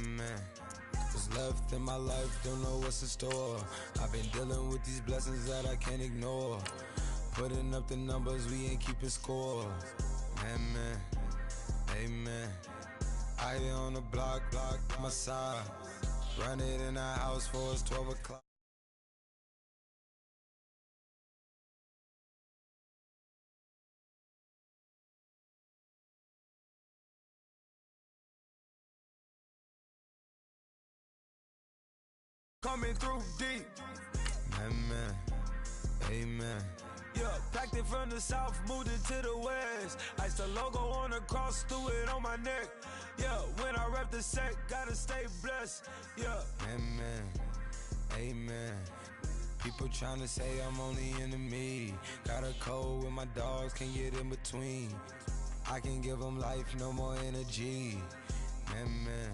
Man. What's left in my life, don't know what's in store. I've been dealing with these blessings that I can't ignore. Putting up the numbers, we ain't keeping score. Man, amen. I be on the block, my side. Run it in our house for us 12 o'clock. Coming through deep. Man, amen. Yeah, packed it from the south, moved it to the west. Iced the logo on the cross, threw it on my neck. Yeah, when I rep the set, gotta stay blessed. Yeah, amen. People tryna say I'm only into me. Got a code with my dogs, can't get in between. I can give them life, no more energy. Amen.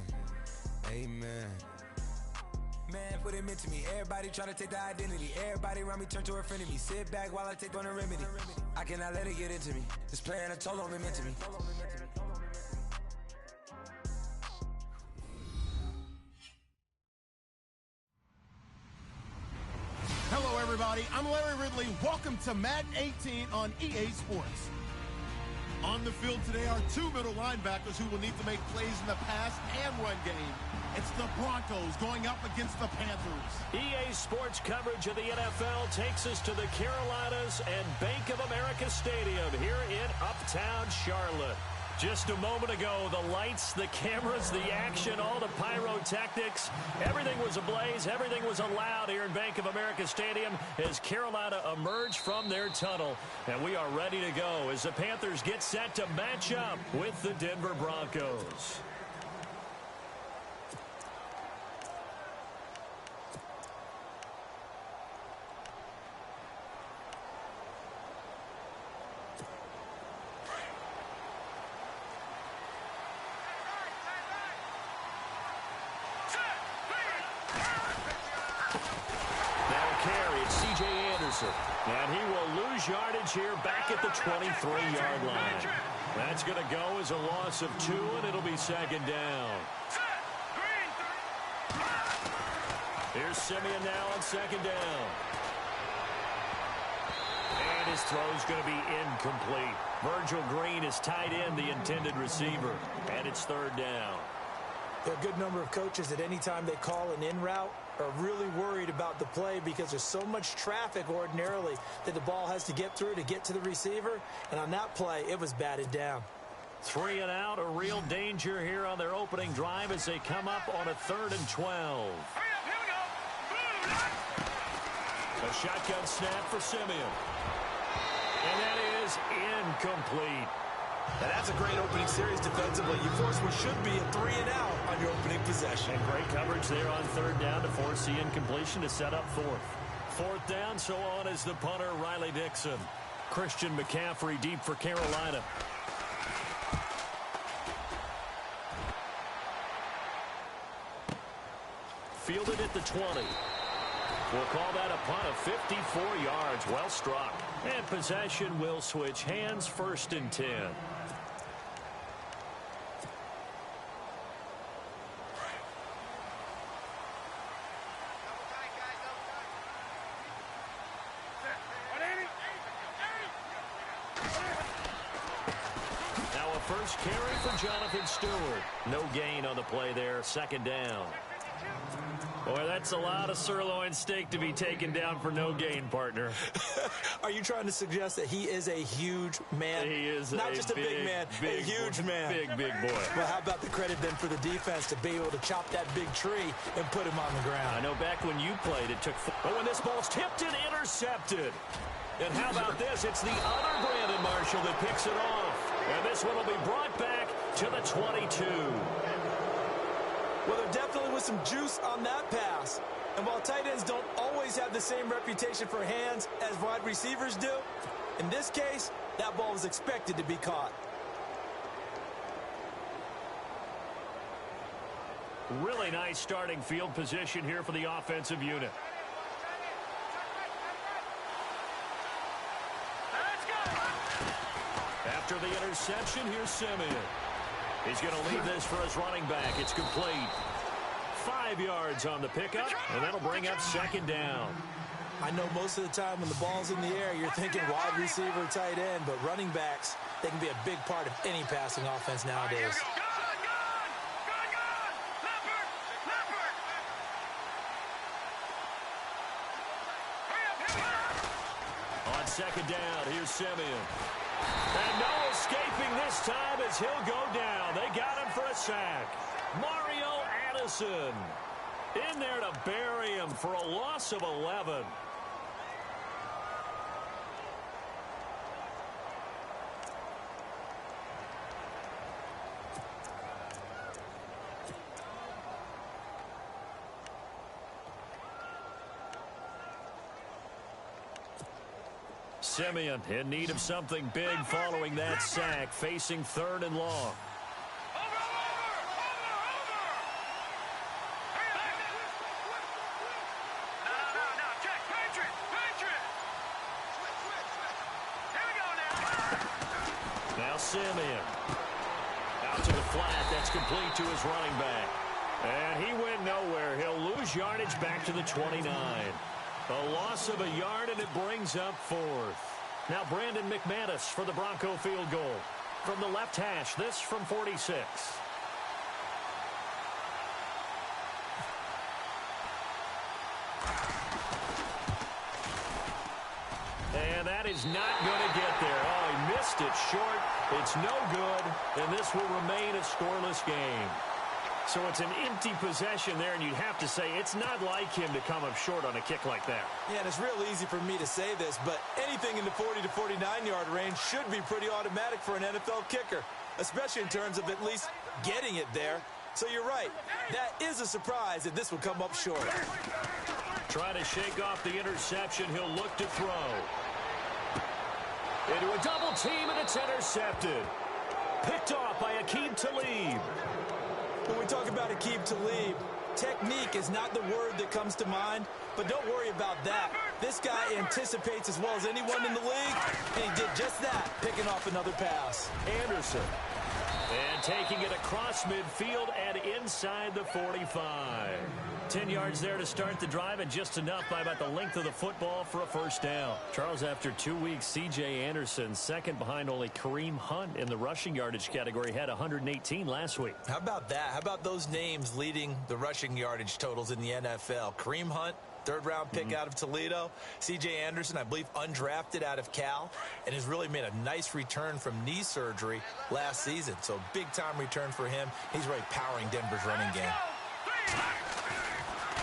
Man, what it meant to me. Everybody tryna take the identity. Everybody around me turn to a friend of me. Sit back while I take on a remedy. I cannot let it get into me. This playing a toll on me, meant to me. Hello, everybody. I'm Larry Ridley. Welcome to Madden 18 on EA Sports. On the field today are two middle linebackers who will need to make plays in the pass and run game. It's the Broncos going up against the Panthers. EA Sports coverage of the NFL takes us to the Carolinas and Bank of America Stadium here in Uptown Charlotte. Just a moment ago, the lights, the cameras, the action, all the pyrotechnics, everything was ablaze, everything was allowed here in Bank of America Stadium as Carolina emerged from their tunnel. And we are ready to go as the Panthers get set to match up with the Denver Broncos. And he will lose yardage here back at the 23-yard line. That's going to go as a loss of 2, and it'll be second down. Here's Simeon now on second down. And his throw's going to be incomplete. Virgil Green is tied in, the intended receiver. And it's third down. There are a good number of coaches that any time they call an in route are really worried about the play because there's so much traffic ordinarily that the ball has to get through to get to the receiver. And on that play, it was batted down. 3 and out, a real danger here on their opening drive as they come up on a 3rd and 12. A shotgun snap for Simeon. And that is incomplete. And that's a great opening series defensively. You force what should be a 3 and out on your opening possession. And great coverage there on 3rd down to force the incompletion to set up 4th. 4th down, so on is the punter, Riley Dixon. Christian McCaffrey deep for Carolina. Fielded at the 20. We'll call that a punt of 54 yards. Well struck. And possession will switch hands, 1st and 10. Now a first carry for Jonathan Stewart. No gain on the play there, 2nd down. Boy, that's a lot of sirloin steak to be taken down for no gain, partner. Are you trying to suggest that he is a huge man? He is not just a big man, a huge man. Big boy. Well, how about the credit then for the defense to be able to chop that big tree and put him on the ground? I know back when you played, it took... But when this ball's tipped and intercepted. And how about this? It's the other Brandon Marshall that picks it off. And this one will be brought back to the 22. Well, there definitely was some juice on that pass. And while tight ends don't always have the same reputation for hands as wide receivers do, in this case, that ball was expected to be caught. Really nice starting field position here for the offensive unit. After the interception, here's Simeon. He's going to leave this for his running back. It's complete. 5 yards on the pickup, and that'll bring up second down. I know most of the time when the ball's in the air, you're thinking wide receiver, tight end, but running backs, they can be a big part of any passing offense nowadays. On second down, here's Simeon. And no escaping this time as he'll go down. They got him for a sack. Mario Addison in there to bury him for a loss of 11. Simeon in need of something big following that sack, facing 3rd and long. Now Simeon out to the flat. That's complete to his running back. And he went nowhere. He'll lose yardage back to the 29. A loss of a yard, and it brings up 4th. Now Brandon McManus for the Bronco field goal. From the left hash, this from 46. And that is not going to get there. Oh, he missed it short. It's no good, and this will remain a scoreless game. So it's an empty possession there, and you'd have to say it's not like him to come up short on a kick like that. Yeah, and it's real easy for me to say this, but anything in the 40 to 49-yard range should be pretty automatic for an NFL kicker, especially in terms of at least getting it there. So you're right. That is a surprise that this will come up short. Trying to shake off the interception. He'll look to throw. Into a double team, and it's intercepted. Picked off by Aqib Talib. When we talk about Aqib Talib, technique is not the word that comes to mind, but don't worry about that. This guy anticipates as well as anyone in the league, and he did just that, picking off another pass. Anderson. And taking it across midfield and inside the 45. 10 yards there to start the drive, and just enough by about the length of the football for a first down. Charles, after 2 weeks, C.J. Anderson, second behind only Kareem Hunt in the rushing yardage category, had 118 last week. How about that? How about those names leading the rushing yardage totals in the NFL? Kareem Hunt, third-round pick out of Toledo. C.J. Anderson, I believe, undrafted out of Cal, and has really made a nice return from knee surgery last season. So big-time return for him. He's really powering Denver's running game.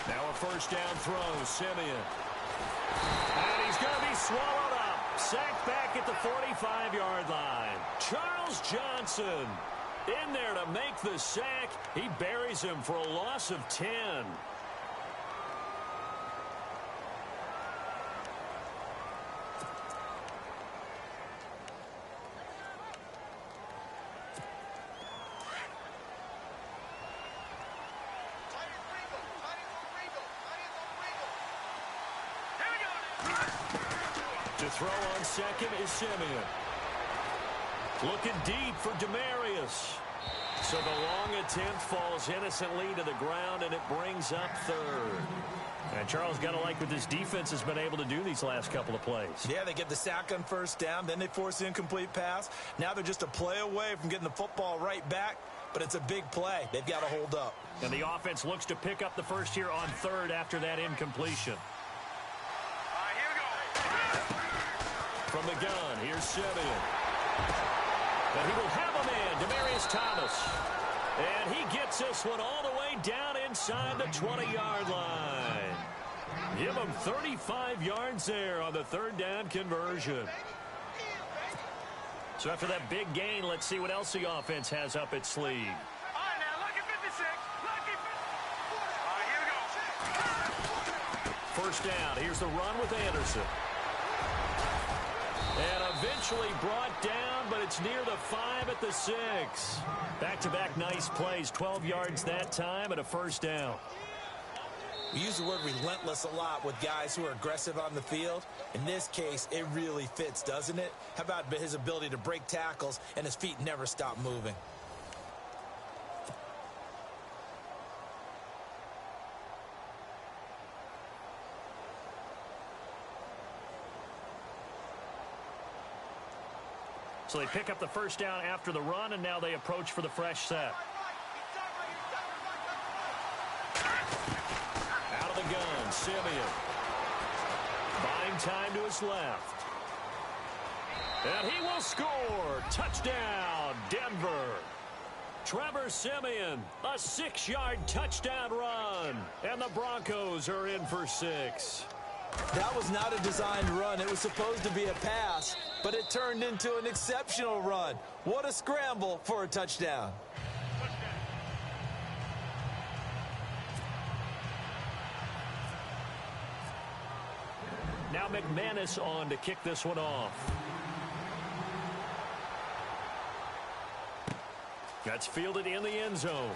Now a first down throw, Simeon. And he's going to be swallowed up. Sacked back at the 45-yard line. Charles Johnson in there to make the sack. He buries him for a loss of 10. To throw on second is Simeon. Looking deep for Demarius. So the long attempt falls innocently to the ground, and it brings up 3rd. And Charles, got to like what this defense has been able to do these last couple of plays. Yeah, they get the sack on first down, then they force the incomplete pass. Now they're just a play away from getting the football right back, but it's a big play. They've got to hold up. And the offense looks to pick up the first here on 3rd after that incompletion. From the gun, here's Simeon. And he will have a man, Demarius Thomas. And he gets this one all the way down inside the 20-yard line. Give him 35 yards there on the 3rd down conversion. So after that big gain, let's see what else the offense has up its sleeve. All right, now, lucky 56. Lucky 50. All right, here we go. First down, here's the run with Anderson. And eventually brought down, but it's near the 5 at the 6. Back-to-back nice plays, 12 yards that time and a first down. We use the word relentless a lot with guys who are aggressive on the field. In this case, it really fits, doesn't it? How about his ability to break tackles and his feet never stop moving? So they pick up the first down after the run, and now they approach for the fresh set. Out of the gun, Simeon. Buying time to his left. And he will score. Touchdown, Denver. Trevor Simeon, a 6-yard touchdown run. And the Broncos are in for 6. That was not a designed run. It was supposed to be a pass, but it turned into an exceptional run. What a scramble for a touchdown. Now McManus on to kick this one off. That's fielded in the end zone.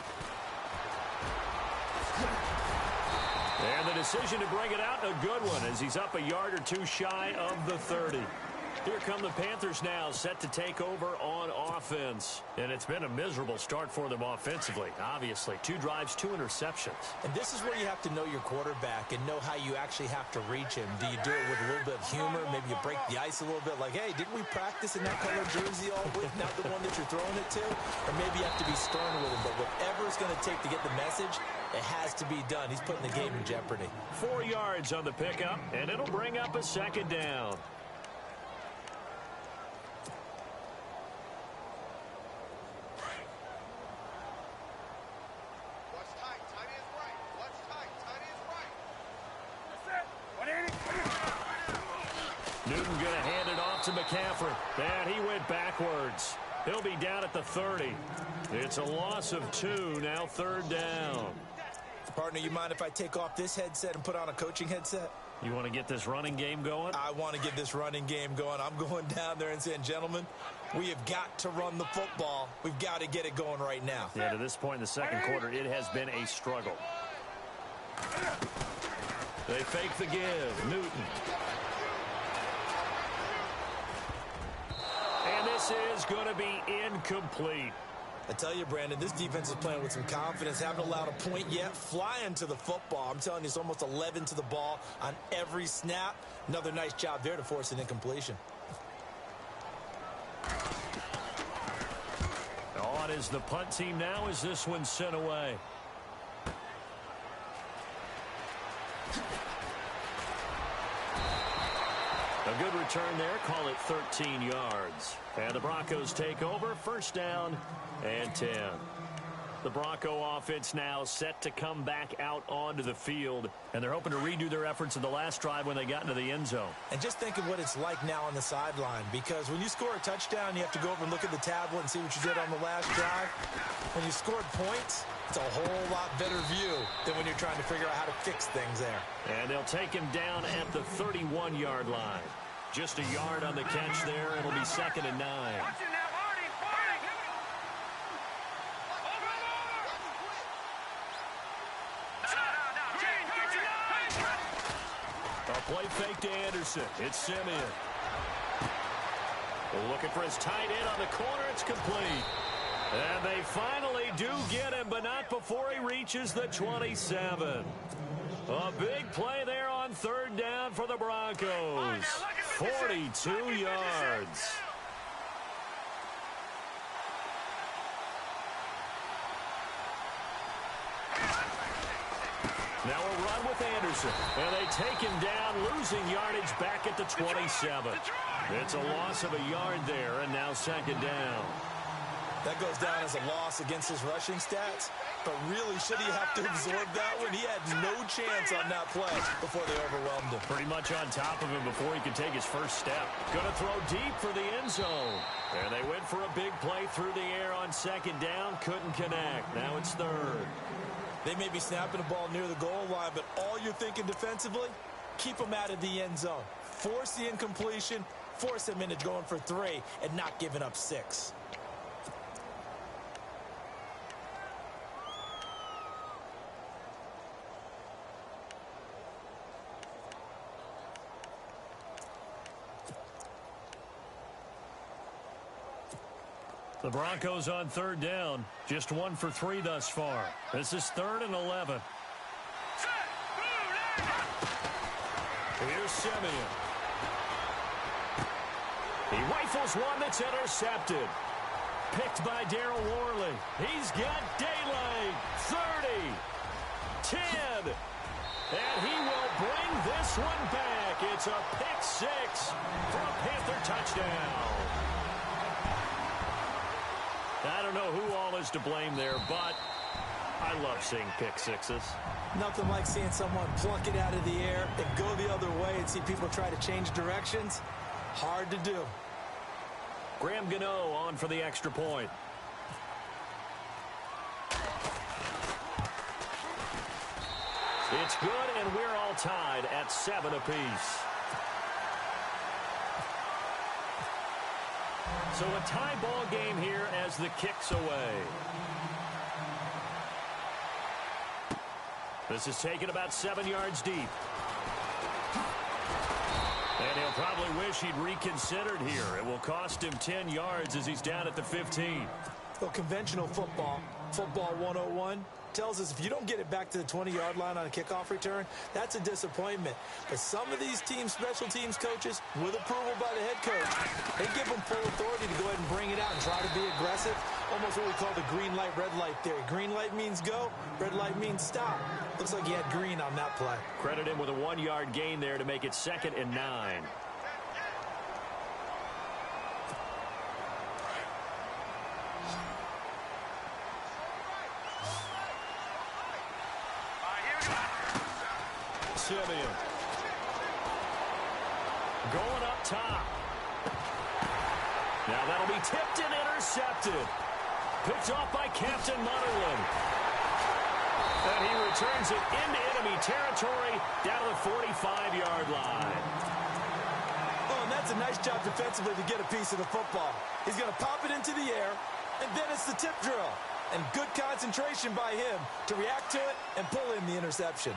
And the decision to bring it out, a good one, as he's up a yard or two shy of the 30. Here come the Panthers now, set to take over on offense. And it's been a miserable start for them offensively, obviously. 2 drives, 2 interceptions. And this is where you have to know your quarterback and know how you actually have to reach him. Do you do it with a little bit of humor? Maybe you break the ice a little bit, like, hey, didn't we practice in that color jersey all week, not the one that you're throwing it to? Or maybe you have to be stern with him. But whatever it's going to take to get the message, it has to be done. He's putting the game in jeopardy. 4 yards on the pickup, and it'll bring up a second down. Newton going to hand it off to McCaffrey. And he went backwards. He'll be down at the 30. It's a loss of 2, now 3rd down. Partner, you mind if I take off this headset and put on a coaching headset? You want to get this running game going? I want to get this running game going. I'm going down there and saying, gentlemen, we have got to run the football. We've got to get it going right now. Yeah, to this point in the second quarter, it has been a struggle. They fake the give. Newton. And this is going to be incomplete. I tell you, Brandon, this defense is playing with some confidence. Haven't allowed a point yet. Flying to the football. I'm telling you, it's almost 11 to the ball on every snap. Another nice job there to force an incompletion. On is the punt team now as this one's sent away. A good return there. Call it 13 yards. And the Broncos take over. First down and 10. The Bronco offense now set to come back out onto the field. And they're hoping to redo their efforts in the last drive when they got into the end zone. And just think of what it's like now on the sideline. Because when you score a touchdown, you have to go over and look at the tablet and see what you did on the last drive. When you scored points, it's a whole lot better view than when you're trying to figure out how to fix things there. And they'll take him down at the 31-yard line. Just a yard on the catch there. It'll be 2nd and 9. A play fake to Anderson. It's Simeon. Looking for his tight end on the corner. It's complete. And they finally do get him, but not before he reaches the 27. A big play there on 3rd down for the Broncos. 42 yards. Now a run with Anderson. And they take him down, losing yardage back at the 27. It's a loss of a yard there, and now 2nd down. That goes down as a loss against his rushing stats. But really, should he have to absorb that one? He had no chance on that play before they overwhelmed him. Pretty much on top of him before he could take his first step. Going to throw deep for the end zone. And they went for a big play through the air on 2nd down. Couldn't connect. Now it's 3rd. They may be snapping the ball near the goal line, but all you're thinking defensively, keep them out of the end zone. Force the incompletion, force them into going for 3, and not giving up 6. The Broncos on 3rd down. Just 1 for 3 thus far. This is 3rd and 11. Here's Simeon. He rifles one that's intercepted. Picked by Darryl Worley. He's got daylight. 30. 10. And he will bring this one back. It's a pick six for a Panther touchdown. I don't know who all is to blame there, but I love seeing pick sixes. Nothing like seeing someone pluck it out of the air and go the other way and see people try to change directions. Hard to do. Graham Gano on for the extra point. It's good, and we're all tied at 7 apiece. So a tie ball game here as the kick's away. This is taken about 7 yards deep. And he'll probably wish he'd reconsidered here. It will cost him 10 yards as he's down at the 15. Well, conventional football 101, tells us if you don't get it back to the 20-yard line on a kickoff return, that's a disappointment. But some of these teams, special teams coaches, with approval by the head coach, they give them full authority to go ahead and bring it out and try to be aggressive. Almost what we call the green light, red light theory. Green light means go, red light means stop. Looks like he had green on that play. Credit him with a 1-yard gain there to make it 2nd and 9. Simeon. Going up top. Now that'll be tipped and intercepted. Picked off by Captain Mutterland. And he returns it into enemy territory down to the 45-yard line. Oh, and that's a nice job defensively to get a piece of the football. He's going to pop it into the air, and then it's the tip drill. And good concentration by him to react to it and pull in the interception.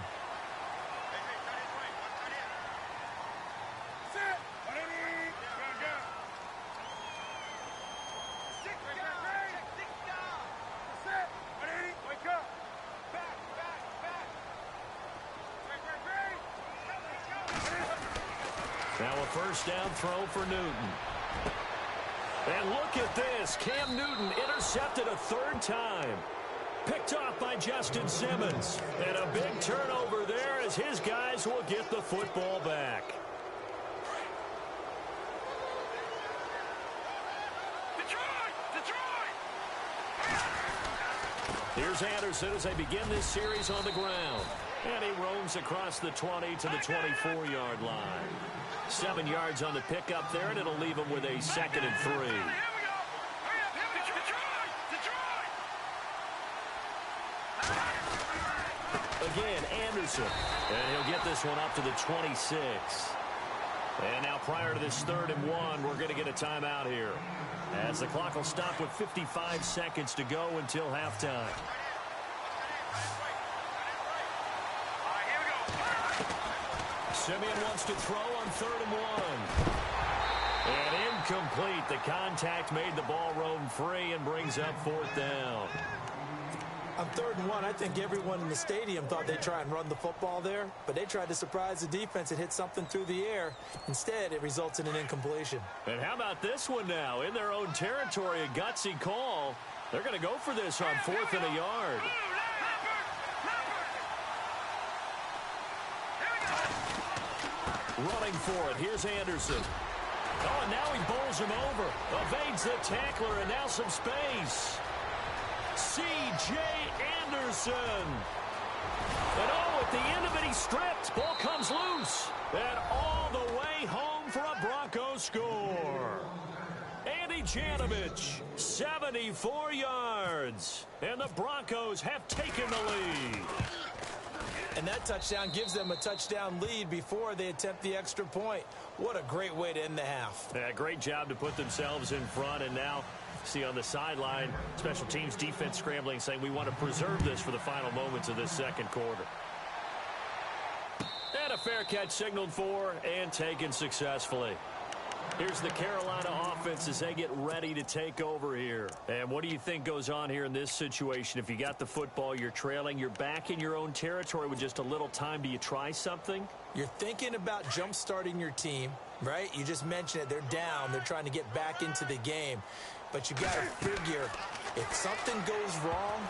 Now a first down throw for Newton. And look at this. Cam Newton intercepted a 3rd time. Picked off by Justin Simmons. And a big turnover there as his guys will get the football back. Here's Anderson as they begin this series on the ground. And he roams across the 20 to the 24-yard line. 7 yards on the pickup there, and it'll leave him with a 2nd and 3. Again, Anderson. And he'll get this one up to the 26. And now prior to this 3rd and 1, we're going to get a timeout here, as the clock will stop with 55 seconds to go until halftime. Simeon wants to throw on 3rd and 1. And incomplete. The contact made the ball roam free and brings up 4th down. On 3rd and 1, I think everyone in the stadium thought they'd try and run the football there, but they tried to surprise the defense and hit something through the air. Instead, it results in an incompletion. And how about this one now? In their own territory, a gutsy call. They're going to go for this on 4th and a yard. Running for it. Here's Anderson. Oh, and now he bowls him over. Evades the tackler, and now some space. C.J. Anderson. And oh, at the end of it, he stripped. Ball comes loose. And all the way home for a Bronco score. Andy Janovich, 74 yards. And the Broncos have taken the lead. And that touchdown gives them a touchdown lead before they attempt the extra point. What a great way to end the half. Yeah, great job to put themselves in front. And now, see on the sideline, special teams defense scrambling, saying we want to preserve this for the final moments of this 2nd quarter. And a fair catch signaled for and taken successfully. Here's the Carolina offense as they get ready to take over here. And what do you think goes on here in this situation? If you got the football, you're trailing, you're back in your own territory with just a little time. Do you try something? You're thinking about jump-starting your team, right? You just mentioned it. They're down. They're trying to get back into the game. But you got to figure if something goes wrong,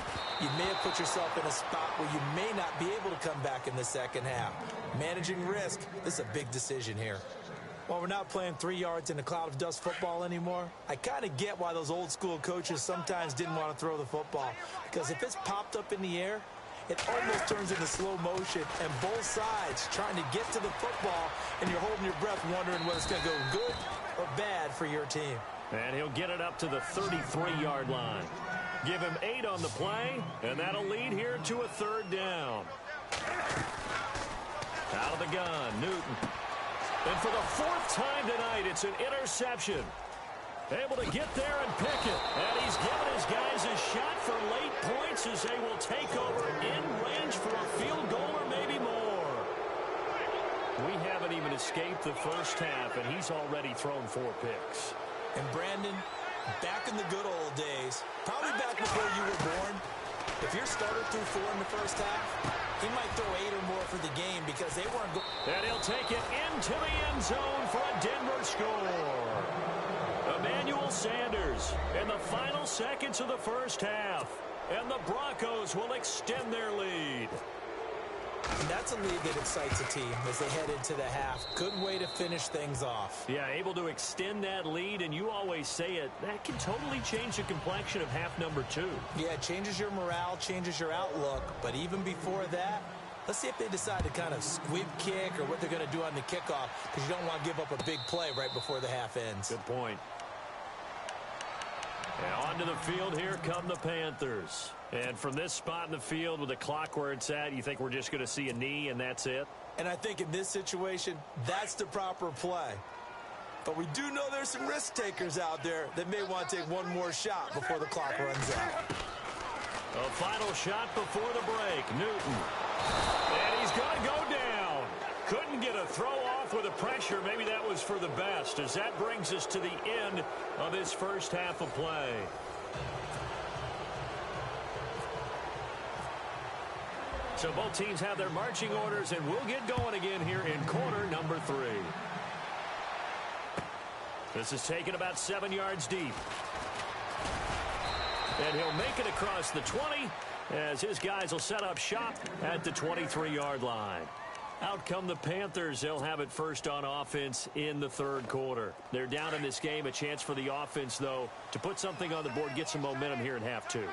you may have put yourself in a spot where you may not be able to come back in the second half. Managing risk, this is a big decision here. Well, we're not playing 3 yards in a cloud of dust football anymore. I kind of get why those old school coaches sometimes didn't want to throw the football. Because if it's popped up in the air, it almost turns into slow motion. And both sides trying to get to the football, and you're holding your breath wondering whether it's going to go good or bad for your team. And he'll get it up to the 33-yard line. Give him 8 on the play, and that'll lead here to a 3rd down. Out of the gun, Newton. And for the 4th time tonight, it's an interception. Able to get there and pick it. And he's given his guys a shot for late points as they will take over in range for a field goal or maybe more. We haven't even escaped the first half, and he's already thrown 4 picks. And Brandon, back in the good old days, probably back before you were born, if your starter threw 4 in the first half, he might throw 8 or more for the game because they weren't going. And he'll take it into the end zone for a Denver score. Emmanuel Sanders in the final seconds of the first half. And the Broncos will extend their lead. And that's a lead that excites a team as they head into the half. Good way to finish things off. Yeah, able to extend that lead, and you always say it, that can totally change the complexion of half number 2. Yeah, it changes your morale, changes your outlook. But even before that, let's see if they decide to kind of squib kick or what they're going to do on the kickoff, because you don't want to give up a big play right before the half ends. Good point. And onto the field, here come the Panthers. And from this spot in the field with the clock where it's at, you think we're just going to see a knee and that's it? And I think in this situation, that's the proper play. But we do know there's some risk takers out there that may want to take one more shot before the clock runs out. A final shot before the break. Newton. And he's going to go down. Couldn't get a throw off with the pressure. Maybe that was for the best, as that brings us to the end of this first half of play. So both teams have their marching orders, and we'll get going again here in quarter number 3. This is taken about 7 yards deep. And he'll make it across the 20 as his guys will set up shop at the 23-yard line. Out come the Panthers. They'll have it first on offense in the 3rd quarter. They're down in this game. A chance for the offense, though, to put something on the board, get some momentum here in half 2.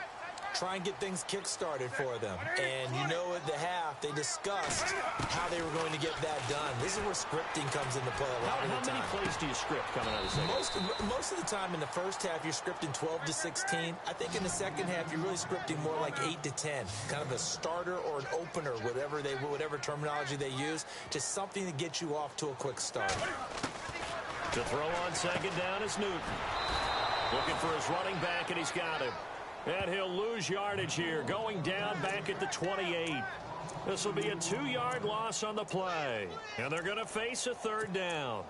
Try and get things kick-started for them. And you know at the half, they discussed how they were going to get that done. This is where scripting comes into play a lot of the time. How many plays do you script coming out of the second? Most of the time in the first half, you're scripting 12 to 16. I think in the second half, you're really scripting more like 8 to 10. Kind of a starter or an opener, whatever terminology they use. Just something to get you off to a quick start. To throw on second down is Newton. Looking for his running back, and he's got him. And he'll lose yardage here, going down back at the 28. This will be a 2-yard loss on the play. And they're going to face a 3rd down.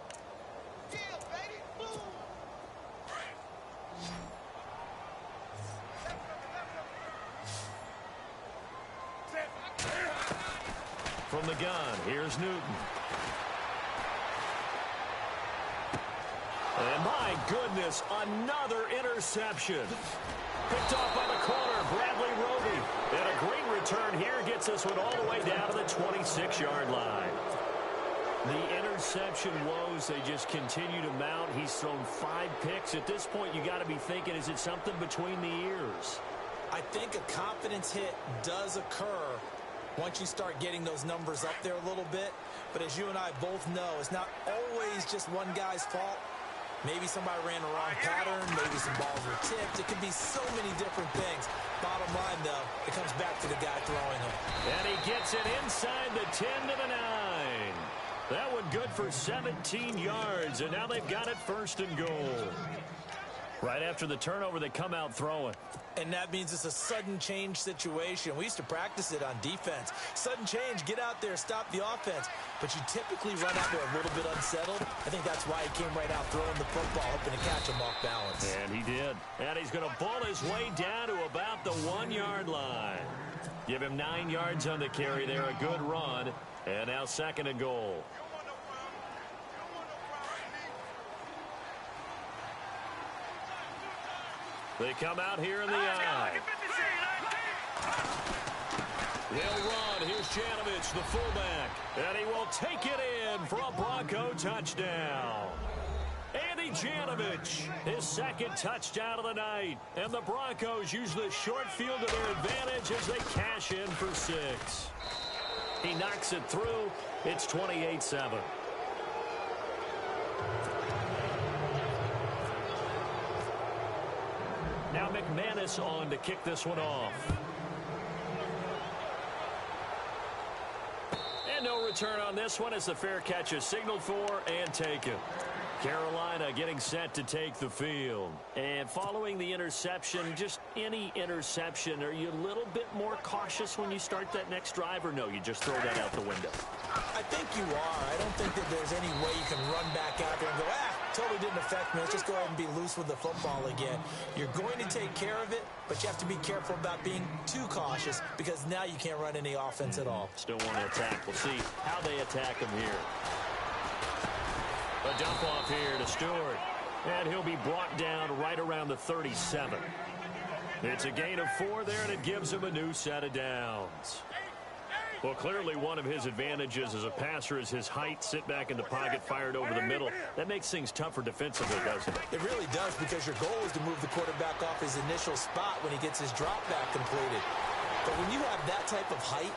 From the gun, here's Newton. And my goodness, another interception. Picked off by the corner, Bradley Roby. And a great return here gets this one all the way down to the 26-yard line. The interception woes, they just continue to mount. He's thrown 5 picks. At this point, you got to be thinking, is it something between the ears? I think a confidence hit does occur once you start getting those numbers up there a little bit. But as you and I both know, it's not always just one guy's fault. Maybe somebody ran the wrong pattern. Maybe some balls were tipped. It could be so many different things. Bottom line, though, it comes back to the guy throwing them. And he gets it inside the 10 to the 9. That one good for 17 yards, and now they've got it 1st and goal. Right after the turnover, they come out throwing. And that means it's a sudden change situation. We used to practice it on defense. Sudden change, get out there, stop the offense. But you typically run out there a little bit unsettled. I think that's why he came right out throwing the football, hoping to catch him off balance. And he did. And he's going to ball his way down to about the 1-yard line. Give him 9 yards on the carry there, a good run. And now 2nd and goal. They come out here in the eye. They'll run. Here's Janovich, the fullback. And he will take it in for a Bronco touchdown. Andy Janovich, his 2nd touchdown of the night. And the Broncos use the short field to their advantage as they cash in for 6. He knocks it through. It's 28-7. Now McManus on to kick this one off. And no return on this one as the fair catch is signaled for and taken. Carolina getting set to take the field. And following the interception, just any interception, are you a little bit more cautious when you start that next drive, or no, you just throw that out the window? I think you are. I don't think that there's any way you can run back out there and go, totally didn't affect me. Let's just go ahead and be loose with the football again. You're going to take care of it, but you have to be careful about being too cautious because now you can't run any offense at all. Still want to attack. We'll see how they attack him here. A dump off here to Stewart. And he'll be brought down right around the 37. It's a gain of 4 there, and it gives him a new set of downs. Well, clearly one of his advantages as a passer is his height. Sit back in the pocket, fired over the middle. That makes things tougher defensively, doesn't it? It really does, because your goal is to move the quarterback off his initial spot when he gets his drop back completed. But when you have that type of height,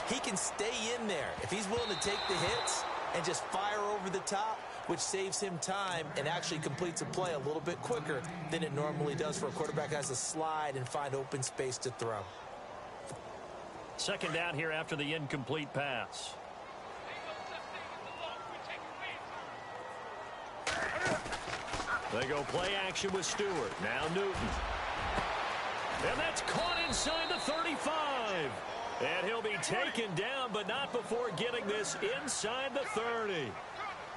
he can stay in there. If he's willing to take the hits and just fire over the top, which saves him time and actually completes a play a little bit quicker than it normally does for a quarterback that has to slide and find open space to throw. 2nd down here after the incomplete pass. They go play action with Stewart. Now Newton. And that's caught inside the 35. And he'll be taken down, but not before getting this inside the 30.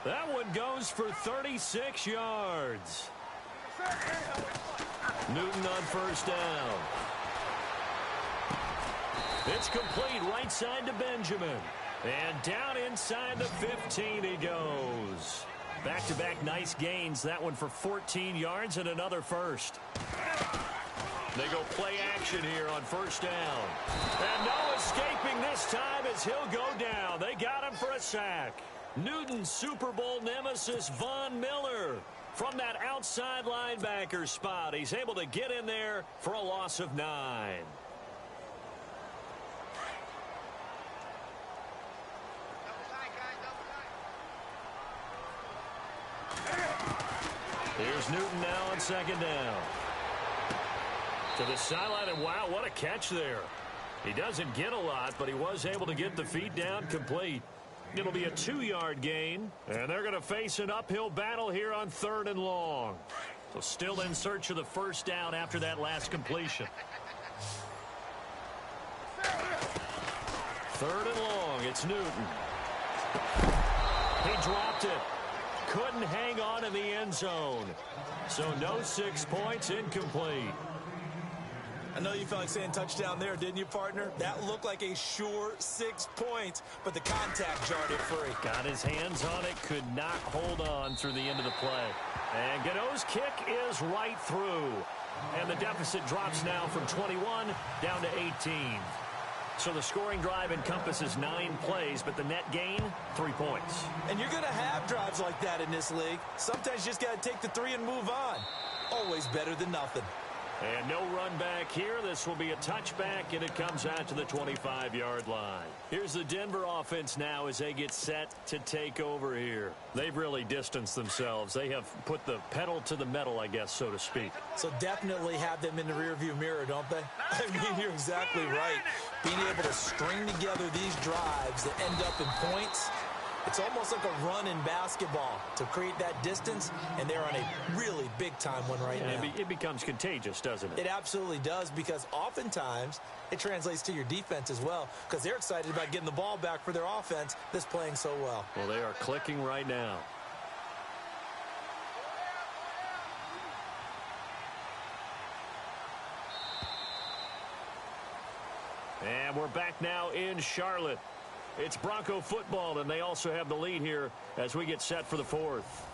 That one goes for 36 yards. Newton on 1st down. It's complete right side to Benjamin. And down inside the 15 he goes. Back-to-back nice gains. That one for 14 yards and another first. They go play action here on 1st down. And no escaping this time as he'll go down. They got him for a sack. Newton's Super Bowl nemesis, Von Miller, from that outside linebacker spot. He's able to get in there for a loss of 9. Here's Newton now on 2nd down. To the sideline, and wow, what a catch there. He doesn't get a lot, but he was able to get the feet down complete. It'll be a 2-yard gain, and they're going to face an uphill battle here on 3rd and long. So still in search of the 1st down after that last completion. 3rd and long, it's Newton. He dropped it. Couldn't hang on in the end zone. So no 6 points, incomplete. I know you felt like saying touchdown there, didn't you, partner? That looked like a sure 6 points, but the contact jarred it free. Got his hands on it, could not hold on through the end of the play. And Gano's kick is right through. And the deficit drops now from 21 down to 18. So the scoring drive encompasses 9 plays, but the net gain, 3 points. And you're going to have drives like that in this league. Sometimes you just got to take the 3 and move on. Always better than nothing. And no run back here. This will be a touchback, and it comes out to the 25-yard line. Here's the Denver offense now as they get set to take over here. They've really distanced themselves. They have put the pedal to the metal, I guess, so to speak. So definitely have them in the rearview mirror, don't they? I mean, you're exactly right. Being able to string together these drives that end up in points It's almost like a run in basketball to create that distance, and they're on a really big-time one right now. It becomes contagious, doesn't it? It absolutely does, because oftentimes it translates to your defense as well, because they're excited about getting the ball back for their offense that's playing so well. Well, they are clicking right now. And we're back now in Charlotte. It's Bronco football, and they also have the lead here as we get set for the fourth.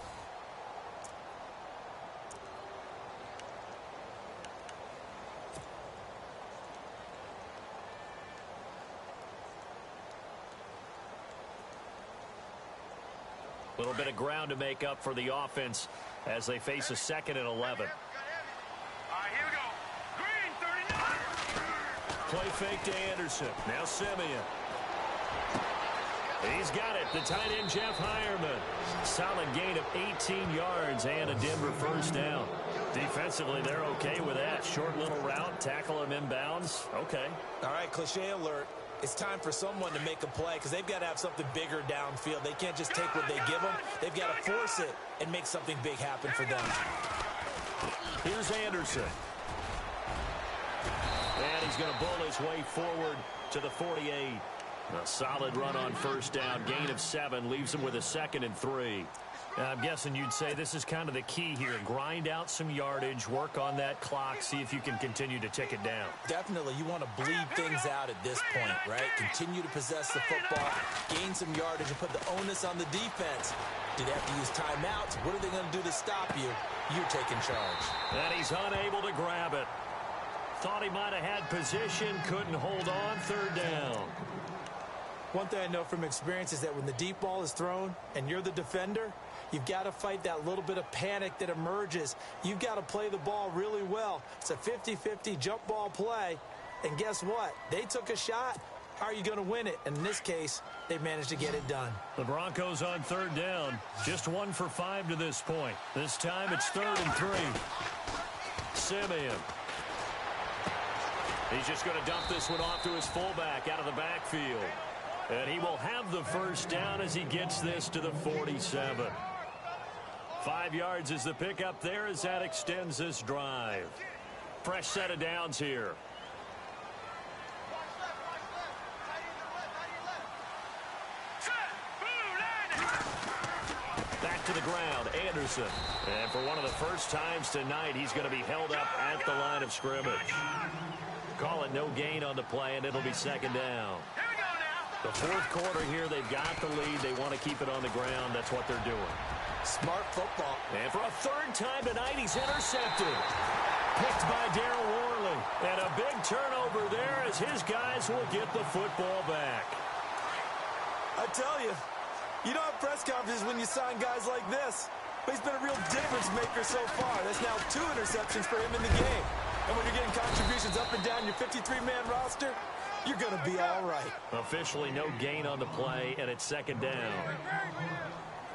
A little bit of ground to make up for the offense as they face a 2nd and 11. All right, here we go. Green, 39. Play fake to Anderson. Now Simeon. He's got it. The tight end, Jeff Hireman. Solid gain of 18 yards and a Denver first down. Defensively, they're okay with that. Short little route, tackle him inbounds. Okay. All right, cliche alert. It's time for someone to make a play, because they've got to have something bigger downfield. They can't just take what they give them. They've got to force it and make something big happen for them. Here's Anderson. And he's going to bull his way forward to the 48. A solid run on first down. Gain of 7 leaves him with a 2nd and 3. I'm guessing you'd say this is kind of the key here. Grind out some yardage, work on that clock, see if you can continue to tick it down. Definitely, you want to bleed things out at this point, right? Continue to possess the football, gain some yardage, and put the onus on the defense. Do they have to use timeouts? What are they going to do to stop you? You're taking charge. And he's unable to grab it. Thought he might have had position, couldn't hold on, 3rd down. One thing I know from experience is that when the deep ball is thrown and you're the defender, you've got to fight that little bit of panic that emerges. You've got to play the ball really well. It's a 50-50 jump ball play. And guess what? They took a shot. How are you going to win it? And in this case, they managed to get it done. The Broncos on 3rd down. Just 1 for 5 to this point. This time it's 3rd and 3. Simeon. He's just going to dump this one off to his fullback out of the backfield. And he will have the first down as he gets this to the 47. 5 yards is the pickup there as that extends this drive. Fresh set of downs here. Back to the ground, Anderson. And for one of the first times tonight, he's going to be held up at the line of scrimmage. Call it no gain on the play, and it'll be 2nd down. The 4th quarter here, they've got the lead. They want to keep it on the ground. That's what they're doing. Smart football. And for a 3rd time tonight, he's intercepted. Picked by Darryl Worley. And a big turnover there as his guys will get the football back. I tell you, you don't have press conferences when you sign guys like this. But he's been a real difference maker so far. That's now 2 interceptions for him in the game. And when you're getting contributions up and down your 53-man roster, you're going to be all right. Officially no gain on the play, and it's 2nd down.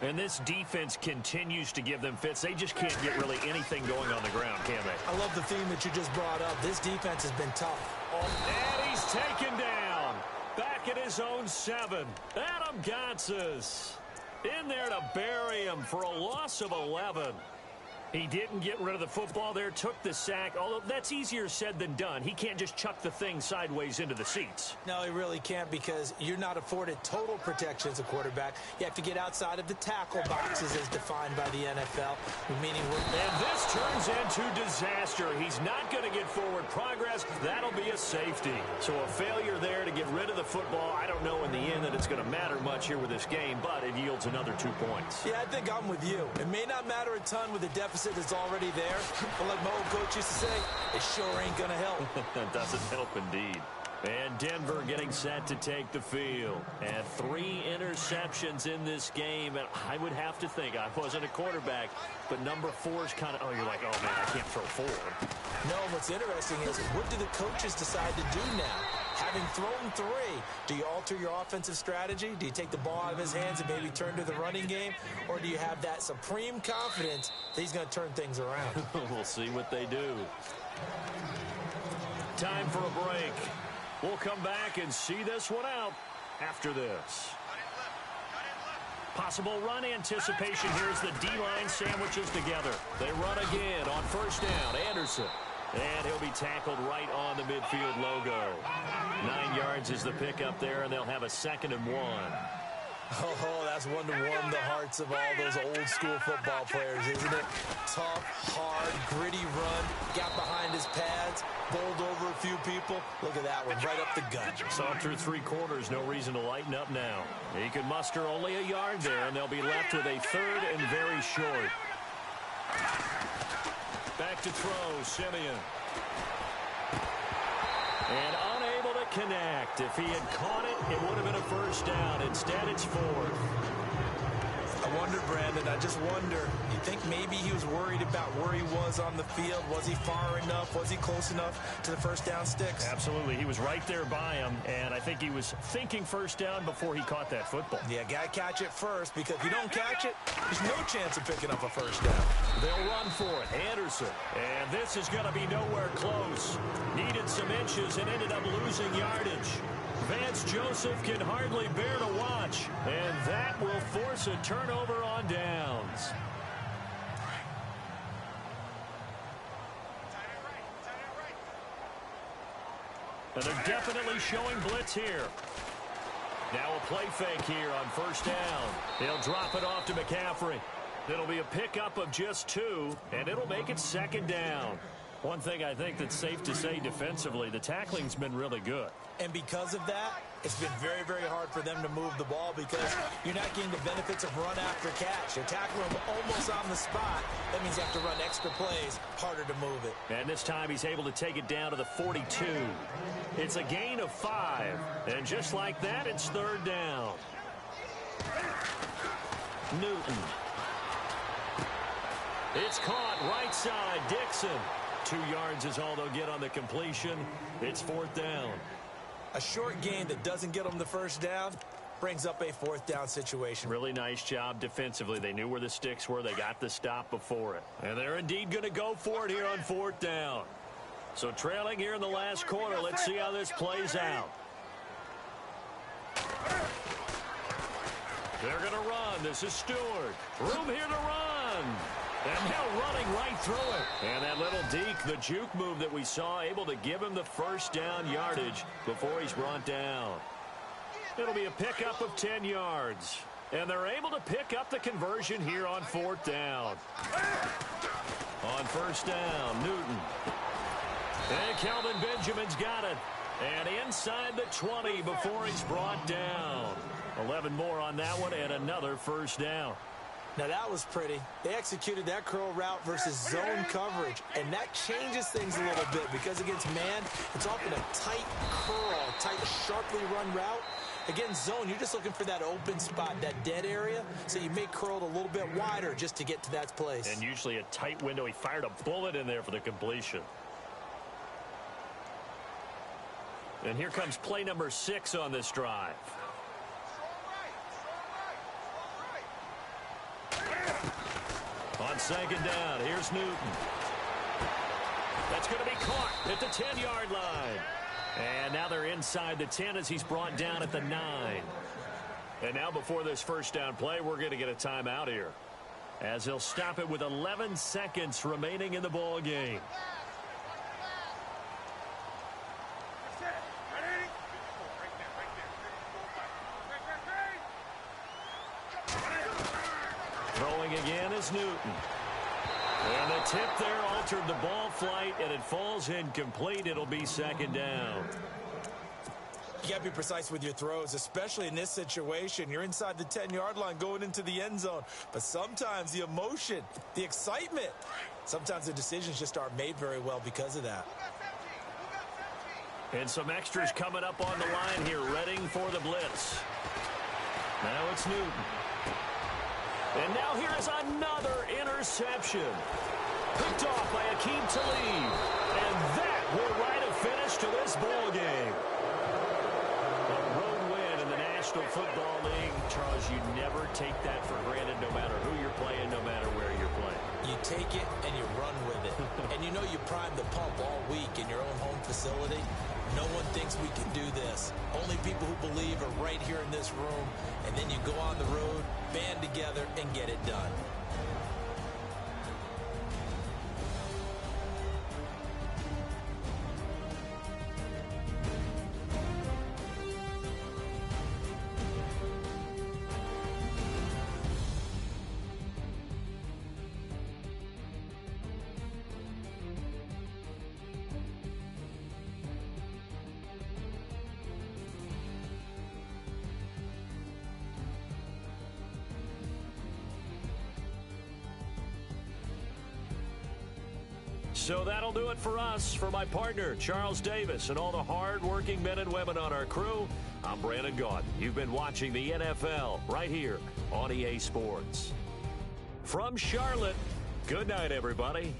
And this defense continues to give them fits. They just can't get really anything going on the ground, can they? I love the theme that you just brought up. This defense has been tough. And he's taken down. Back at his own 7. Adam Gotsis in there to bury him for a loss of 11. He didn't get rid of the football there, took the sack, although that's easier said than done. He can't just chuck the thing sideways into the seats. No, he really can't, because you're not afforded total protection as a quarterback. You have to get outside of the tackle boxes as defined by the NFL, meaning and this turns into disaster. He's not going to get forward progress. That'll be a safety. So a failure there to get rid of the football. I don't know in the end that it's going to matter much here with this game, but it yields another 2 points. Yeah, I think I'm with you. It may not matter a ton with the deficit that's already there, but like my old coach used to say, it sure ain't gonna help. It doesn't help indeed. And Denver getting set to take the field. And 3 interceptions in this game. And I would have to think, I wasn't a quarterback, but number 4 is kind of, oh, you're like, oh, man, I can't throw 4. No, what's interesting is, what do the coaches decide to do now? Having thrown 3, do you alter your offensive strategy? Do you take the ball out of his hands and maybe turn to the running game? Or do you have that supreme confidence that he's going to turn things around? We'll see what they do. Time for a break. We'll come back and see this one out after this. Possible run anticipation here as the D-line sandwiches together. They run again on first down. Anderson. And he'll be tackled right on the midfield logo. 9 yards is the pickup there, and they'll have a 2nd and 1. Oh, that's one to warm the hearts of all those old-school football players, isn't it? Tough, hard, gritty run. Got behind his pads, bowled over a few people. Look at that one, right up the gut. Saw him through 3 quarters. No reason to lighten up now. He could muster only a yard there, and they'll be left with a 3rd and very short. Back to throw, Simeon. And unable to connect. If he had caught it, it would have been a first down. Instead, it's 4th. I wonder, Brandon, I just wonder, you think maybe he was worried about where he was on the field? Was he far enough? Was he close enough to the first down sticks? Absolutely. He was right there by him, and I think he was thinking first down before he caught that football. Yeah, got to catch it first, because if you don't catch it, there's no chance of picking up a first down. They'll run for it. Anderson. And this is going to be nowhere close. Needed some inches and ended up losing yardage. Vance Joseph can hardly bear to watch, and that will force a turnover on downs. And they're definitely showing blitz here. Now a play fake here on first down. He'll drop it off to McCaffrey. It'll be a pickup of just 2, and it'll make it 2nd down. One thing I think that's safe to say defensively, the tackling's been really good. And because of that, it's been very, very hard for them to move the ball because you're not getting the benefits of run after catch. You're tackling them almost on the spot. That means you have to run extra plays, harder to move it. And this time he's able to take it down to the 42. It's a gain of 5. And just like that, it's 3rd down. Newton. It's caught right side. Dixon. 2 yards is all they'll get on the completion. It's 4th down. A short gain that doesn't get them the first down brings up a 4th down situation. Really nice job defensively. They knew where the sticks were. They got the stop before it. And they're indeed going to go for it here on 4th down. So trailing here in the last quarter. Let's see how this plays out. They're going to run. This is Stewart. Room here to run. And now running right through it. And that little deke, the juke move that we saw, able to give him the first down yardage before he's brought down. It'll be a pickup of 10 yards. And they're able to pick up the conversion here on 4th down. On first down, Newton. And Kelvin Benjamin's got it. And inside the 20 before he's brought down. 11 more on that one and another first down. Now that was pretty. They executed that curl route versus zone coverage, and that changes things a little bit because against man, it's often a tight curl, tight, sharply run route. Against zone, you're just looking for that open spot, that dead area, so you may curl it a little bit wider just to get to that place. And usually a tight window. He fired a bullet in there for the completion. And here comes play number 6 on this drive. On second down, here's Newton. That's going to be caught at the 10-yard line. And now they're inside the 10 as he's brought down at the 9. And now before this first down play, we're going to get a timeout here, as he'll stop it with 11 seconds remaining in the ball game. Throwing again is Newton. And the tip there altered the ball flight, and it falls incomplete. It'll be second down. You got to be precise with your throws, especially in this situation. You're inside the 10-yard line going into the end zone. But sometimes the emotion, the excitement, sometimes the decisions just aren't made very well because of that. And some extras coming up on the line here, readying for the blitz. Now it's Newton. And now here is another interception. Picked off by Akeem Talib. And that will write a finish to this ball game. A road win in the National Football League, Charles, you never take that for granted no matter who you're playing, no matter where you're playing. You take it and you run with it. And you know you prime the pump all week in your own home facility. No one thinks we can do this. Only people who believe are right here in this room. And then you go on the road, band together, and get it done. So that'll do it for us. For my partner, Charles Davis, and all the hard-working men and women on our crew, I'm Brandon Gaudin. You've been watching the NFL right here on EA Sports. From Charlotte, good night, everybody.